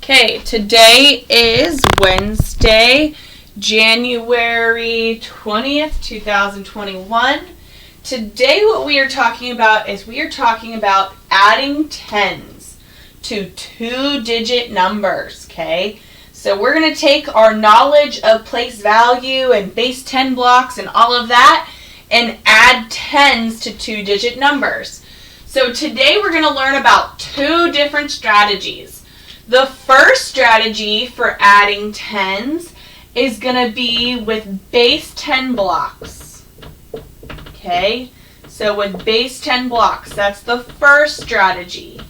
Okay, today is Wednesday, January 20th, 2021. Today what we are talking about is adding tens to two-digit numbers, okay? So we're going to take our knowledge of place value and base 10 blocks and all of that and add tens to two-digit numbers. So today we're going to learn about two different strategies. The first strategy for adding tens is going to be with base 10 blocks. Okay, so with base 10 blocks, that's the first strategy.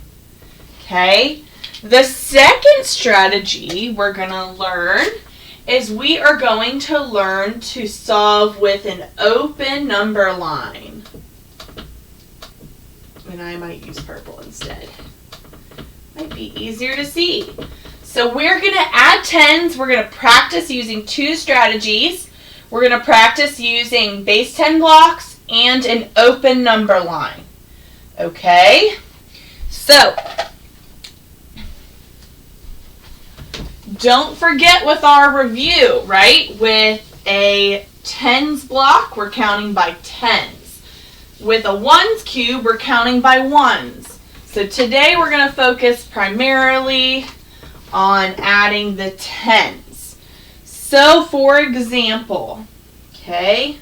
Okay, the second strategy we're going to learn is we are going to learn to solve with an open number line. And I might use purple instead. Might be easier to see. So we're going to add tens. We're going to practice using two strategies. We're going to practice using base 10 blocks and an open number line. Okay? So, don't forget with our review, right? With a tens block, we're counting by tens. With a ones cube, we're counting by ones. So today we're going to focus primarily on adding the tens. So for example, okay,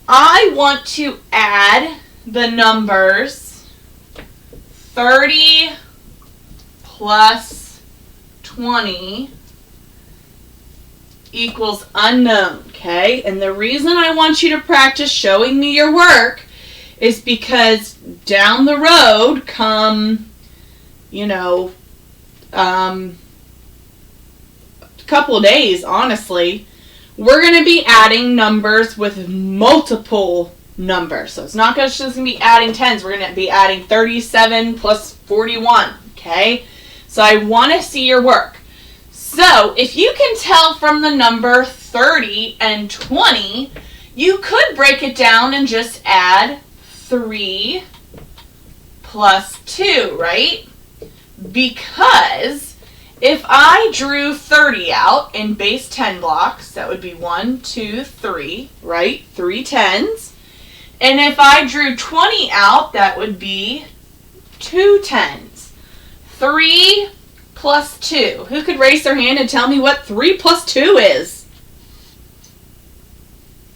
I want to add the numbers 30 plus 20 equals unknown, okay? And the reason I want you to practice showing me your work is because down the road come, a couple of days, honestly, we're going to be adding numbers with multiple numbers. So it's not just going to be adding tens. We're going to be adding 37 plus 41, okay? So I want to see your work. So if you can tell from the number 30 and 20, you could break it down and just add 3 plus 2, right? Because if I drew 30 out in base 10 blocks, that would be 1, 2, 3, right? 3 tens. And if I drew 20 out, that would be 2 tens. 3 plus 2. Who could raise their hand and tell me what 3 plus 2 is?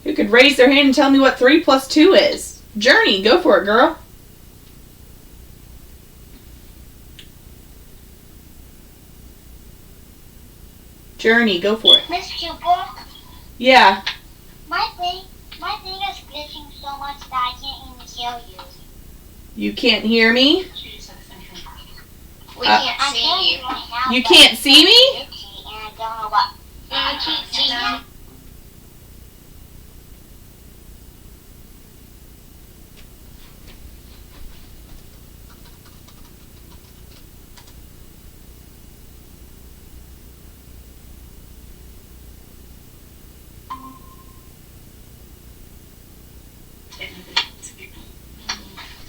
Who could raise their hand and tell me what 3 plus 2 is? Journey, go for it, girl. Journey, go for it. Miss Cooper? Yeah. My thing is glitching so much that I can't even hear you. You can't hear me? We can't see you. Right now, You can't see me? Glitchy, and I don't know what. I can't see you.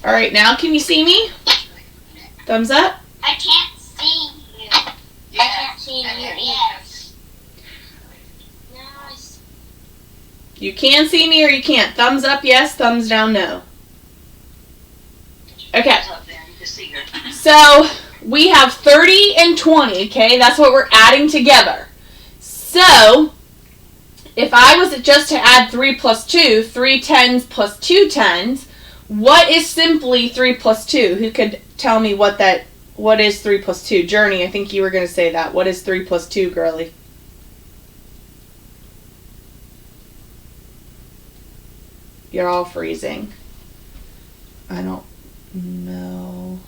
All right, now can you see me? Thumbs up? I can't see you. I can't see you either. You can see me or you can't. Thumbs up, yes. Thumbs down, no. Okay. So we have 30 and 20, okay? That's what we're adding together. So if I was just to add 3 plus 2, 3 tens plus 2 tens, what is simply 3 plus 2? Who could tell me what is 3 plus 2? Journey, I think you were going to say that. What is 3 plus 2, girly? You're all freezing. I don't know.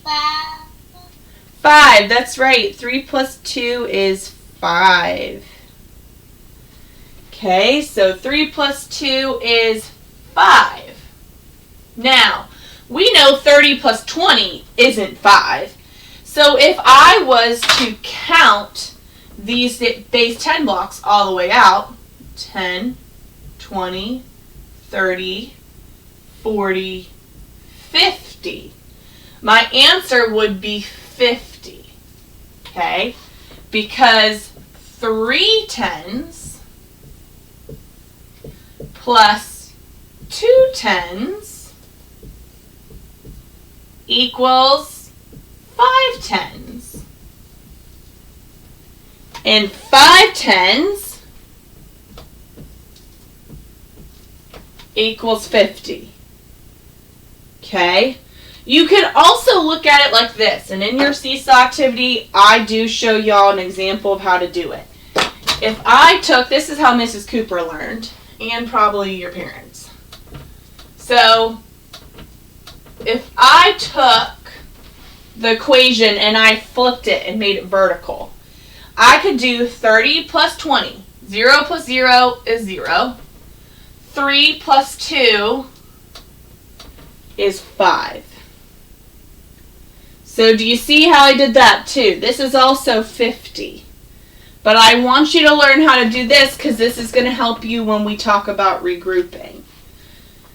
5, that's right. 3 plus 2 is 5. Okay, so 3 plus 2 is 5. Now, we know 30 plus 20 isn't 5. So if I was to count these base 10 blocks all the way out, 10, 20, 30, 40, 50. My answer would be 50, okay? Because 3 tens plus 2 tens equals 5 tens. And 5 tens equals 50. Okay? You could also look at it like this, and in your seesaw activity, I do show y'all an example of how to do it. If I took, this is how Mrs. Cooper learned, and probably your parents. So, if I took the equation and I flipped it and made it vertical, I could do 30 plus 20. 0 plus 0 is 0. 3 plus 2 is 5. So do you see how I did that too? This is also 50. But I want you to learn how to do this because this is going to help you when we talk about regrouping.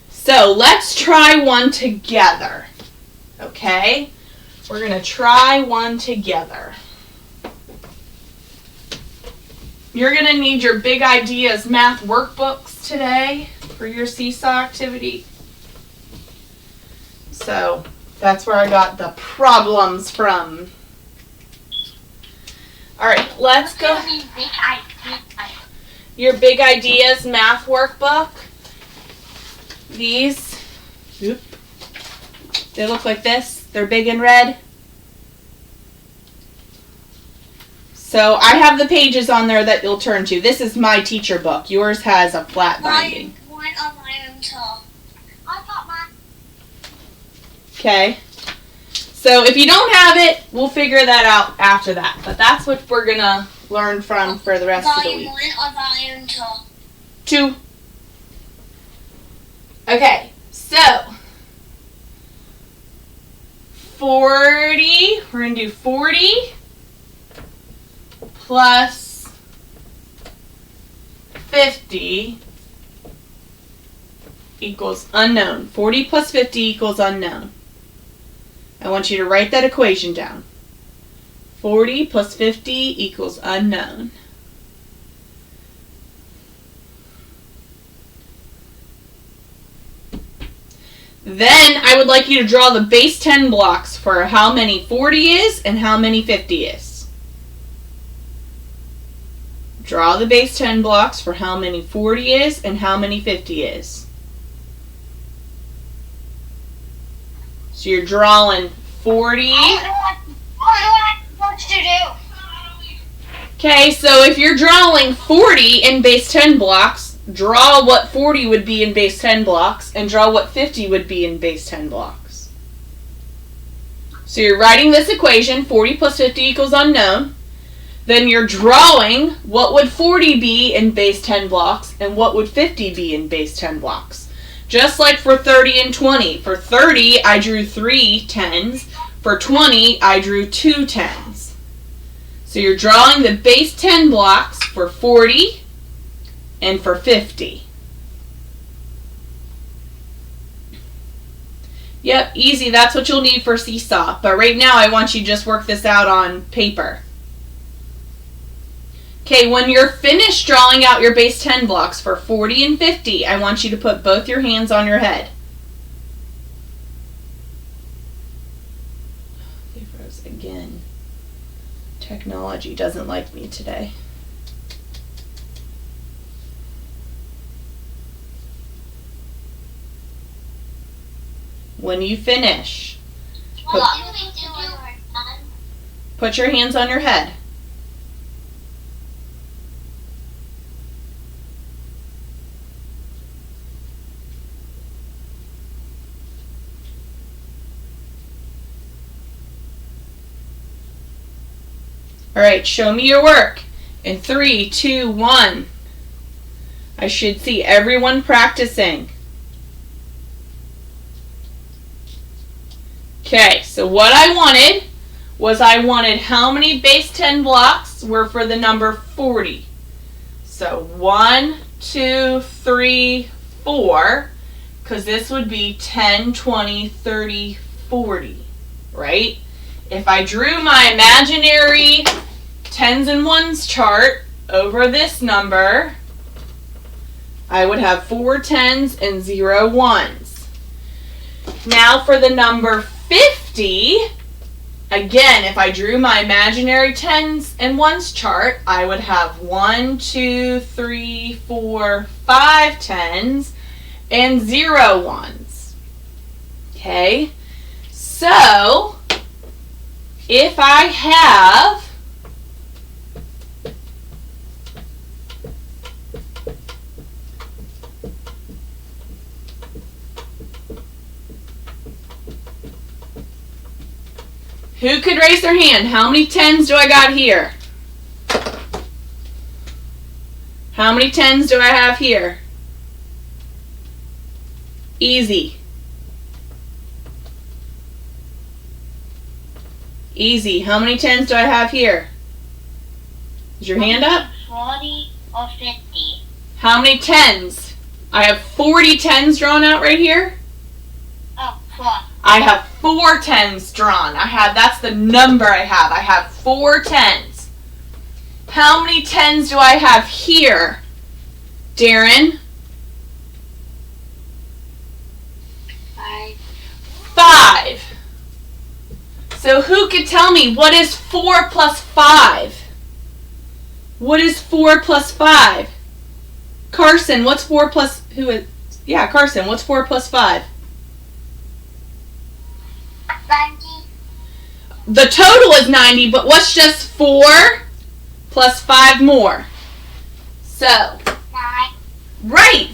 So let's try one together. Okay? We're going to try one together. You're going to need your Big Ideas math workbooks today for your seesaw activity. So that's where I got the problems from. All right, let's go. Your Big Ideas math workbook. These, they look like this. They're big and red. So I have the pages on there that you'll turn to. This is my teacher book. Yours has a flat binding. Mine on my own too. I got mine. Okay. So if you don't have it, we'll figure that out after that. But that's what we're going to learn from for the rest of the week. Volume 1 or volume 2. Okay. So 40, we're going to do 40 plus 50 equals unknown. 40 plus 50 equals unknown. I want you to write that equation down. 40 plus 50 equals unknown. Then I would like you to draw the base 10 blocks for how many 40 is and how many 50 is. Draw the base 10 blocks for how many 40 is and how many 50 is. So you're drawing 40. I don't know what to do. Okay, so if you're drawing 40 in base 10 blocks, draw what 40 would be in base 10 blocks and draw what 50 would be in base 10 blocks. So you're writing this equation, 40 plus 50 equals unknown. Then you're drawing what would 40 be in base 10 blocks and what would 50 be in base 10 blocks. Just like for 30 and 20. For 30, I drew 3 tens. For 20, I drew 2 tens. So you're drawing the base 10 blocks for 40 and for 50. Yep, easy. That's what you'll need for seesaw. But right now, I want you to just work this out on paper. Okay, when you're finished drawing out your base 10 blocks for 40 and 50, I want you to put both your hands on your head. They froze again. Technology doesn't like me today. When you finish, put your hands on your head. All right, show me your work. In 3, 2, 1. I should see everyone practicing. Okay, so what I wanted was how many base 10 blocks were for the number 40. So 1, 2, 3, 4, because this would be 10, 20, 30, 40. right? If I drew my imaginary tens and ones chart over this number, I would have 4 tens and 0 ones. Now for the number 50, again, if I drew my imaginary tens and ones chart, I would have 1, 2, 3, 4, 5 tens and 0 ones. Okay? So, if I have who could raise their hand? How many tens do I got here? How many tens do I have here? Easy. Easy. How many tens do I have here? Is your hand up? 40 or 50. How many tens? I have 40 tens drawn out right here. Oh, 4. I have 4 tens drawn. That's the number I have. I have 4 tens. How many tens do I have here? Darren? 5. 5. So who could tell me what is 4 plus 5? What is 4 plus 5? Carson, what's 4 plus Carson, what's 4 plus 5? 90. The total is 90, but what's just 4 plus 5 more? So, 9. right.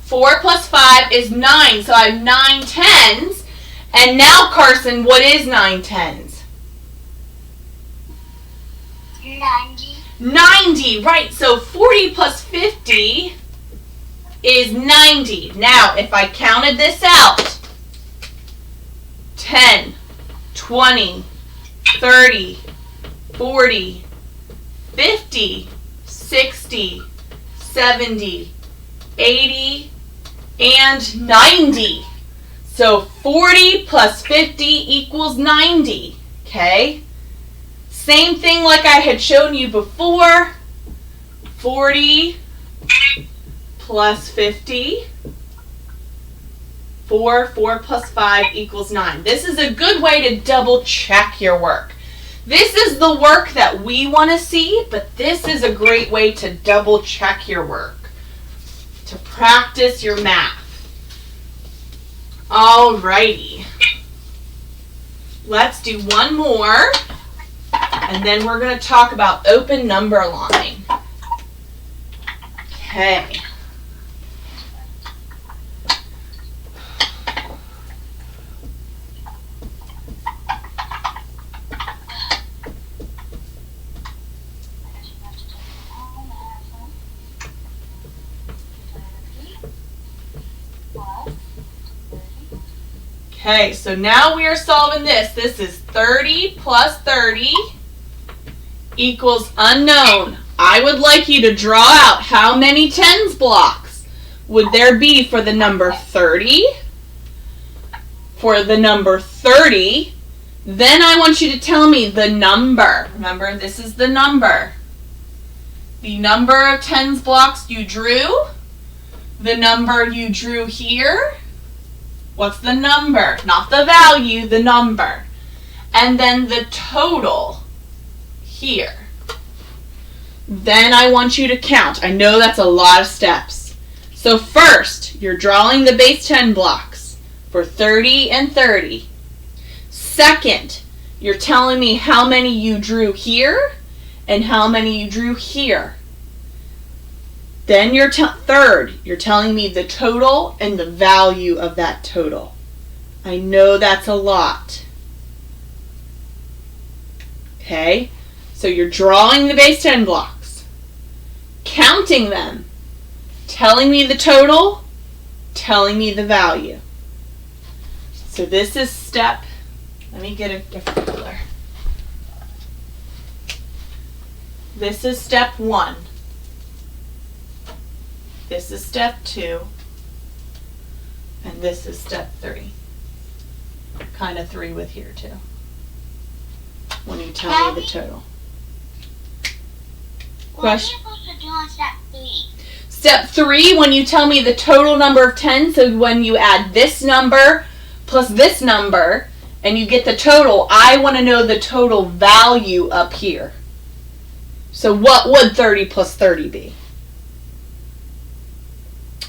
4 plus 5 is 9. So I have 9 tens. And now, Carson, what is 9 tens? 90. 90, right. So 40 plus 50 is 90. Now, if I counted this out, 10, 20, 30, 40, 50, 60, 70, 80, and 90. So 40 plus 50 equals 90, okay? Same thing like I had shown you before. 40 plus 50. 4 plus 5 equals 9. This is a good way to double check your work. This is the work that we want to see, but this is a great way to double check your work, to practice your math. Alrighty. Let's do one more, and then we're going to talk about open number line. Okay. Okay, so now we are solving this. This is 30 plus 30 equals unknown. I would like you to draw out how many tens blocks would there be for the number 30, for the number 30. Then I want you to tell me the number. Remember, this is the number. The number of tens blocks you drew, the number you drew here. What's the number? Not the value, the number. And then the total here. Then I want you to count. I know that's a lot of steps. So first, you're drawing the base 10 blocks for 30 and 30. Second, you're telling me how many you drew here and how many you drew here. Then third, you're telling me the total and the value of that total. I know that's a lot. Okay, so you're drawing the base 10 blocks, counting them, telling me the total, telling me the value. So this is step, let me get a different color. This is step 1. This is step 2, and this is step 3. kind of 3 with here too. When you tell me the total. What are you supposed to do on step 3? Step 3, when you tell me the total number of tens, so when you add this number plus this number and you get the total, I want to know the total value up here. So what would 30 plus 30 be?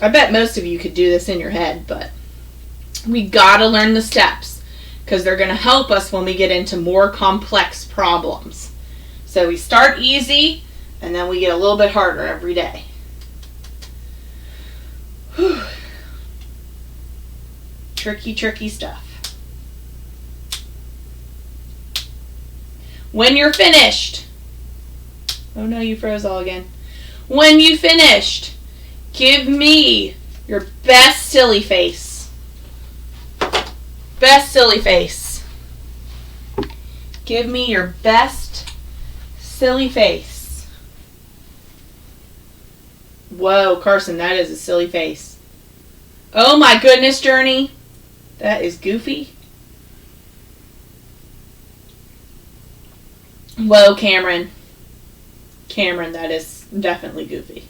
I bet most of you could do this in your head, but we gotta learn the steps because they're gonna help us when we get into more complex problems. So we start easy and then we get a little bit harder every day. Whew. Tricky, tricky stuff. When you're finished. Oh no, you froze all again. When you finished, give me your best silly face. Best silly face. Give me your best silly face. Whoa, Carson, that is a silly face. Oh my goodness, Journey. That is goofy. Whoa, Cameron. Cameron, that is definitely goofy.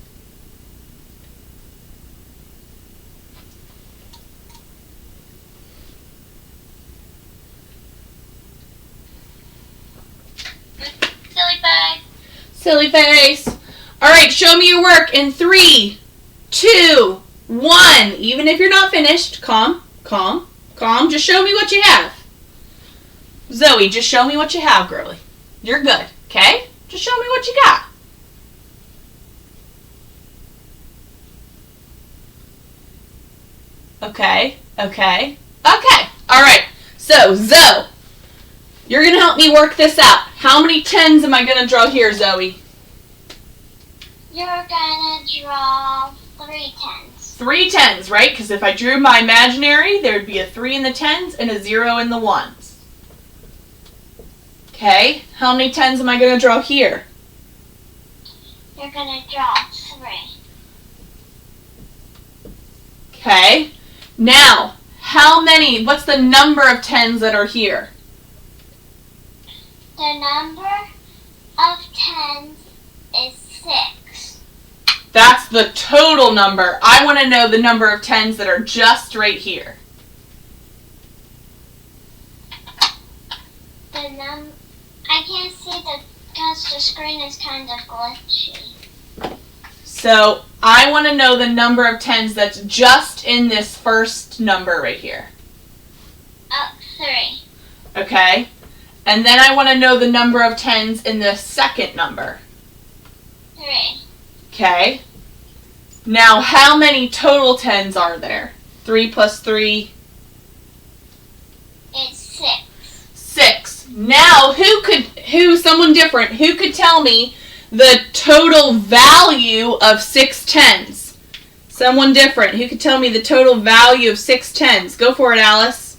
Silly face. Silly face. All right, show me your work in 3, 2, 1. Even if you're not finished, calm. Just show me what you have. Zoe, just show me what you have, girlie. You're good, okay? Just show me what you got. Okay. All right. So, Zoe, you're going to help me work this out. How many tens am I going to draw here, Zoe? You're gonna draw 3 tens. 3 tens, right? Because if I drew my imaginary, there would be a 3 in the tens and a 0 in the ones. Okay. How many tens am I going to draw here? You're gonna draw 3. Okay. Now, what's the number of tens that are here? The number of tens is 6. That's the total number. I want to know the number of tens that are just right here. I can't see because the screen is kind of glitchy. So I want to know the number of tens that's just in this first number right here. 3. Okay? And then I want to know the number of tens in the second number. 3. Okay? Now, how many total tens are there? 3 plus 3? It's 6. 6. Now, someone different, who could tell me the total value of 6 tens? Someone different, who could tell me the total value of 6 tens? Go for it, Alice.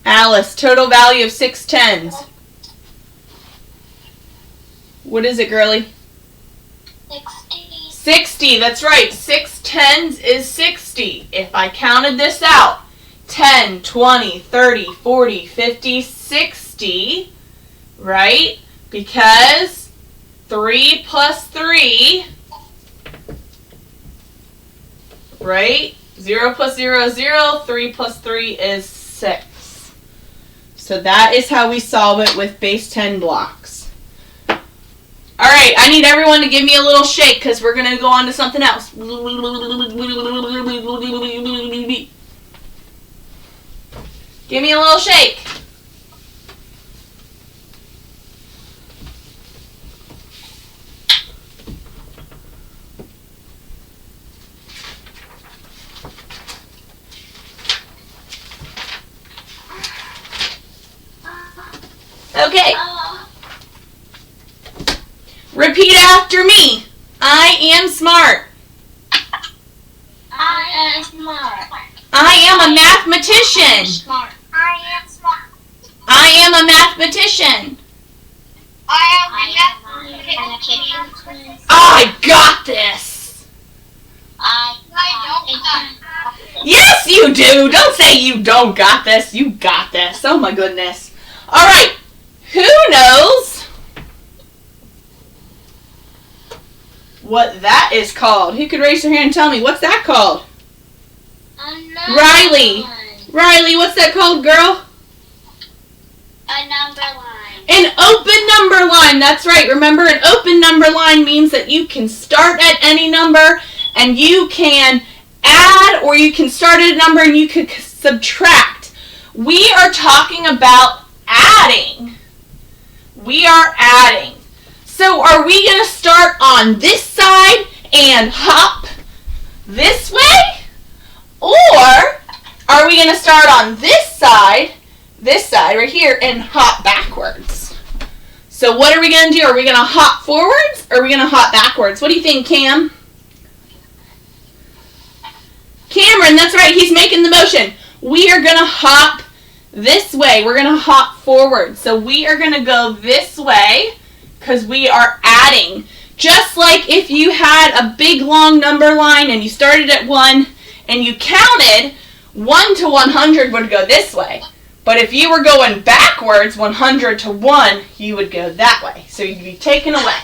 Alice, total value of 6 tens. What is it, girlie? 60. 60, that's right. 6 tens is 60. If I counted this out, 10, 20, 30, 40, 50, 60, right? Because 3 plus 3, right? 0 plus 0 is 0. 3 plus 3 is 6. So that is how we solve it with base 10 blocks. All right, I need everyone to give me a little shake because we're going to go on to something else. Give me a little shake. Okay. Repeat after me. I am smart. I am smart. I am a mathematician. Smart. I am smart. I am a mathematician. I am a mathematician. I got this. I don't. Yes, you do. Don't say you don't got this. You got this. Oh, my goodness. All right. Who knows what that is called? Who could raise their hand and tell me? What's that called? Riley. Riley, what's that called, girl? A number line. An open number line. That's right. Remember, an open number line means that you can start at any number and you can add, or you can start at a number and you could subtract. We are talking about adding. We are adding. So are we going to start on this side and hop this way? Or are we going to start on this side right here, and hop backwards? So what are we going to do? Are we going to hop forwards, or are we going to hop backwards? What do you think, Cam? Cameron, that's right. He's making the motion. We are going to hop this way. We're going to hop forward. So we are going to go this way because we are adding. Just like if you had a big long number line and you started at 1 and you counted, 1 to 100 would go this way. But if you were going backwards, 100 to 1, you would go that way. So you'd be taking away.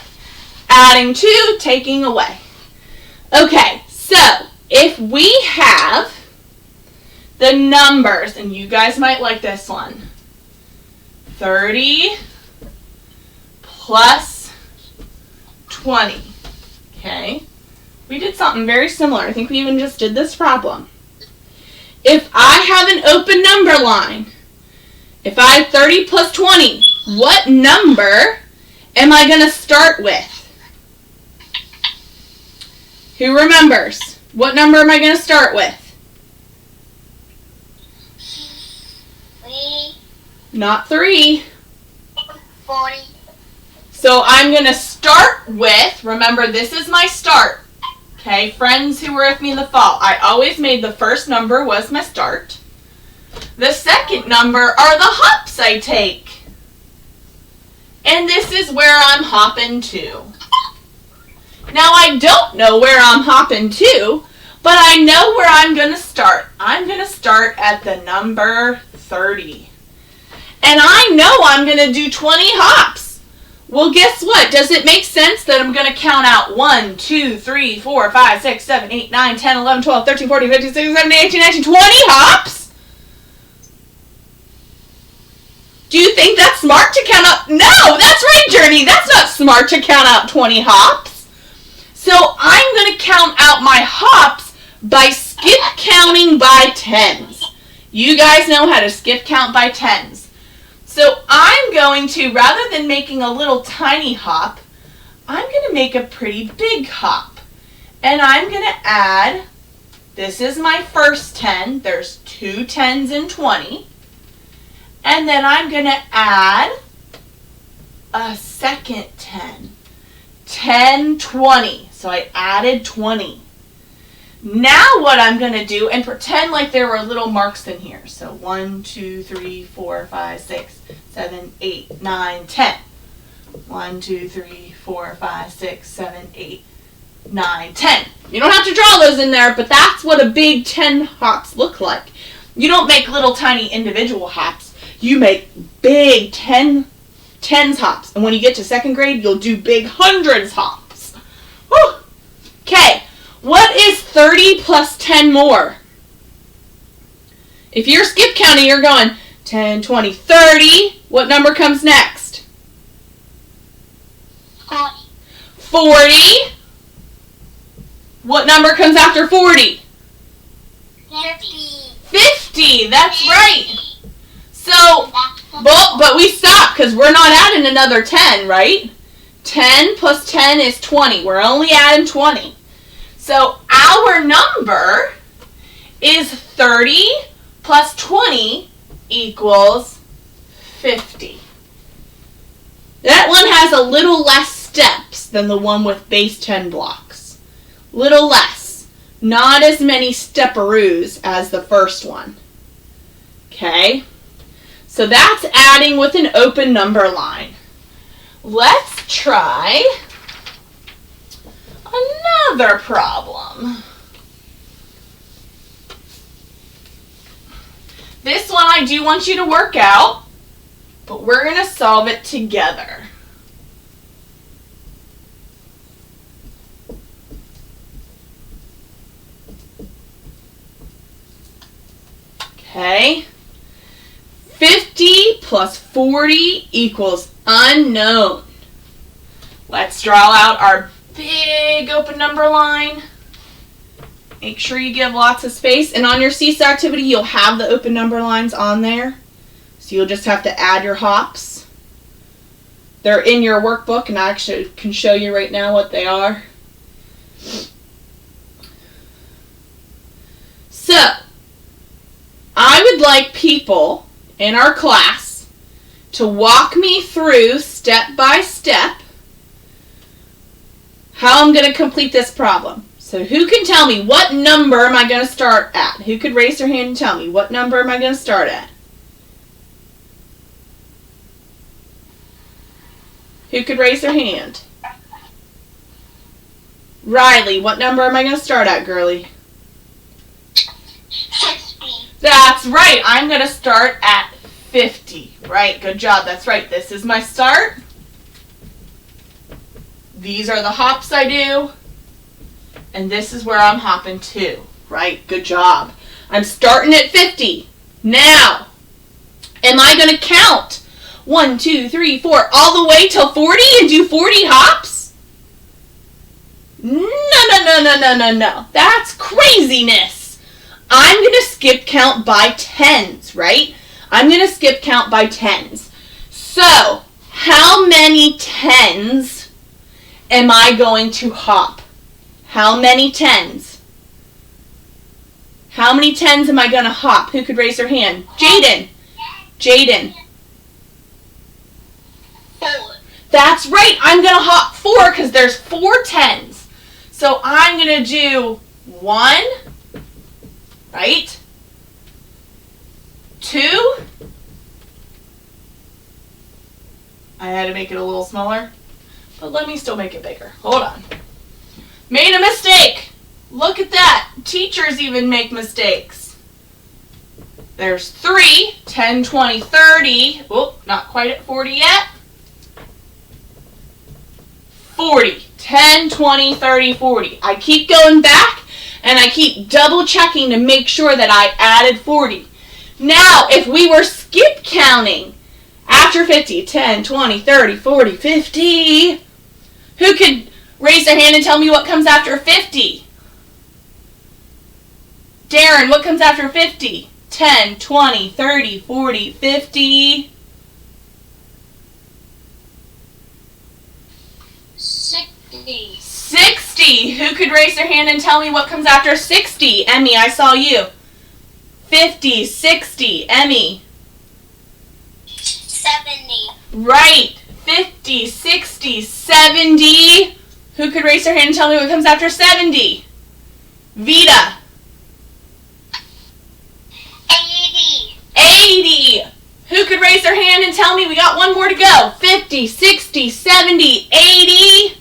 Adding to, taking away. Okay, so if we have the numbers, and you guys might like this one, 30 plus 20. Okay, we did something very similar. I think we even just did this problem. If I have an open number line, if I have 30 plus 20, what number am I going to start with? Who remembers? What number am I going to start with? 3. Not 3. 40. So I'm going to start with, remember this is my start. Okay, friends who were with me in the fall, I always made the first number was my start. The second number are the hops I take. And this is where I'm hopping to. Now I don't know where I'm hopping to, but I know where I'm going to start. I'm going to start at the number 30. And I know I'm going to do 20 hops. Well, guess what? Does it make sense that I'm going to count out 1, 2, 3, 4, 5, 6, 7, 8, 9, 10, 11, 12, 13, 14, 15, 16, 17, 18, 19, 20 hops? Do you think that's smart to count up? No, that's right, Journey. That's not smart to count out 20 hops. So I'm going to count out my hops by skip counting by tens. You guys know how to skip count by tens. So I'm going to, rather than making a little tiny hop, I'm going to make a pretty big hop. And I'm going to add, this is my first 10. There's 2 10s in 20. And then I'm going to add a second 10. 10, 20. So I added 20. Now what I'm going to do, and pretend like there were little marks in here. So 1, 2, 3, 4, 5, 6, 7, 8, 9, 10. 1, 2, 3, 4, 5, 6, 7, 8, 9, 10. You don't have to draw those in there, but that's what a big 10 hops look like. You don't make little tiny individual hops. You make big 10 tens hops. And when you get to second grade, you'll do big hundreds hops. Whew. Okay. What is 30 plus 10 more? If you're skip counting, you're going 10, 20, 30. What number comes next? 40. 40. What number comes after 40? 50. 50. That's right. So, but we stop because we're not adding another 10, right? 10 plus 10 is 20. We're only adding 20. So our number is 30 plus 20 equals 50. That one has a little less steps than the one with base 10 blocks. Little less. Not as many stepperoos as the first one. Okay? So that's adding with an open number line. Let's try another problem. I do want you to work out, but we're going to solve it together. Okay. 50 plus 40 equals unknown. Let's draw out our big open number line. Make sure you give lots of space. And on your Seesaw activity, you'll have the open number lines on there. So you'll just have to add your hops. They're in your workbook, and I actually can show you right now what they are. So, I would like people in our class to walk me through step by step how I'm going to complete this problem. So who can tell me what number am I going to start at? Who could raise their hand and tell me what number am I going to start at? Who could raise their hand? Riley, what number am I going to start at, girlie? 50. That's right. I'm going to start at 50. Right, good job. That's right. This is my start. These are the hops I do. And this is where I'm hopping to. Right, good job. I'm starting at 50. Now, am I going to count 1, 2, 3, 4 all the way till 40 and do 40 hops? No. That's craziness. I'm going to skip count by tens, right? I'm going to skip count by tens. So, how many tens am I going to hop? How many tens? How many tens am I going to hop? Who could raise their hand? Jaden. 4. That's right. I'm going to hop 4 because there's 4 tens. So I'm going to do 1, right? 2. I had to make it a little smaller, but let me still make it bigger. Hold on. Made a mistake. Look at that. Teachers even make mistakes. There's 3, 10, 20, 30. Oh, not quite at 40 yet. 40, 10, 20, 30, 40. I keep going back and I keep double checking to make sure that I added 40. Now, if we were skip counting after 50, 10, 20, 30, 40, 50, who could raise their hand and tell me what comes after 50? Darren, what comes after 50? 10, 20, 30, 40, 50. 60. 60. Who could raise their hand and tell me what comes after 60? Emmy, I saw you. 50, 60. Emmy. 70. Right. 50, 60, 70. Who could raise their hand and tell me what comes after 70? Vita. 80. 80. Who could raise their hand and tell me we got one more to go? 50, 60, 70, 80.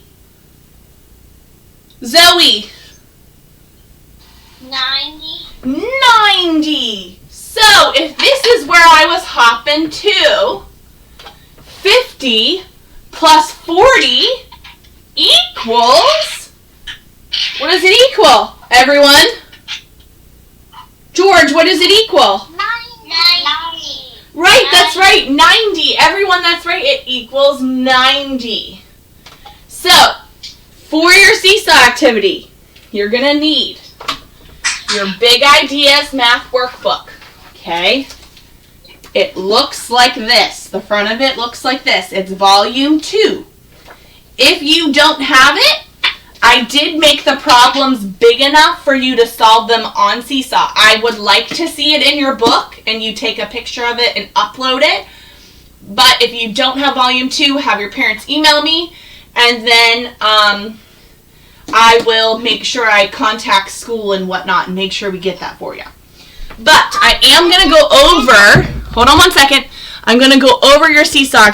Zoe. 90. 90. So, if this is where I was hopping to, 50 plus 40 equals, what does it equal, everyone? George, what does it equal? 90. Right, that's right, 90. Everyone, that's right, it equals 90. So, for your Seesaw activity, you're going to need your Big Ideas Math Workbook, okay? It looks like this. The front of it looks like this. It's volume 2. If you don't have it, I did make the problems big enough for you to solve them on Seesaw. I would like to see it in your book and you take a picture of it and upload it. But if you don't have volume 2, have your parents email me, and then I will make sure I contact school and whatnot and make sure we get that for you. But I am going to go over, hold on one second, I'm going to go over your Seesaw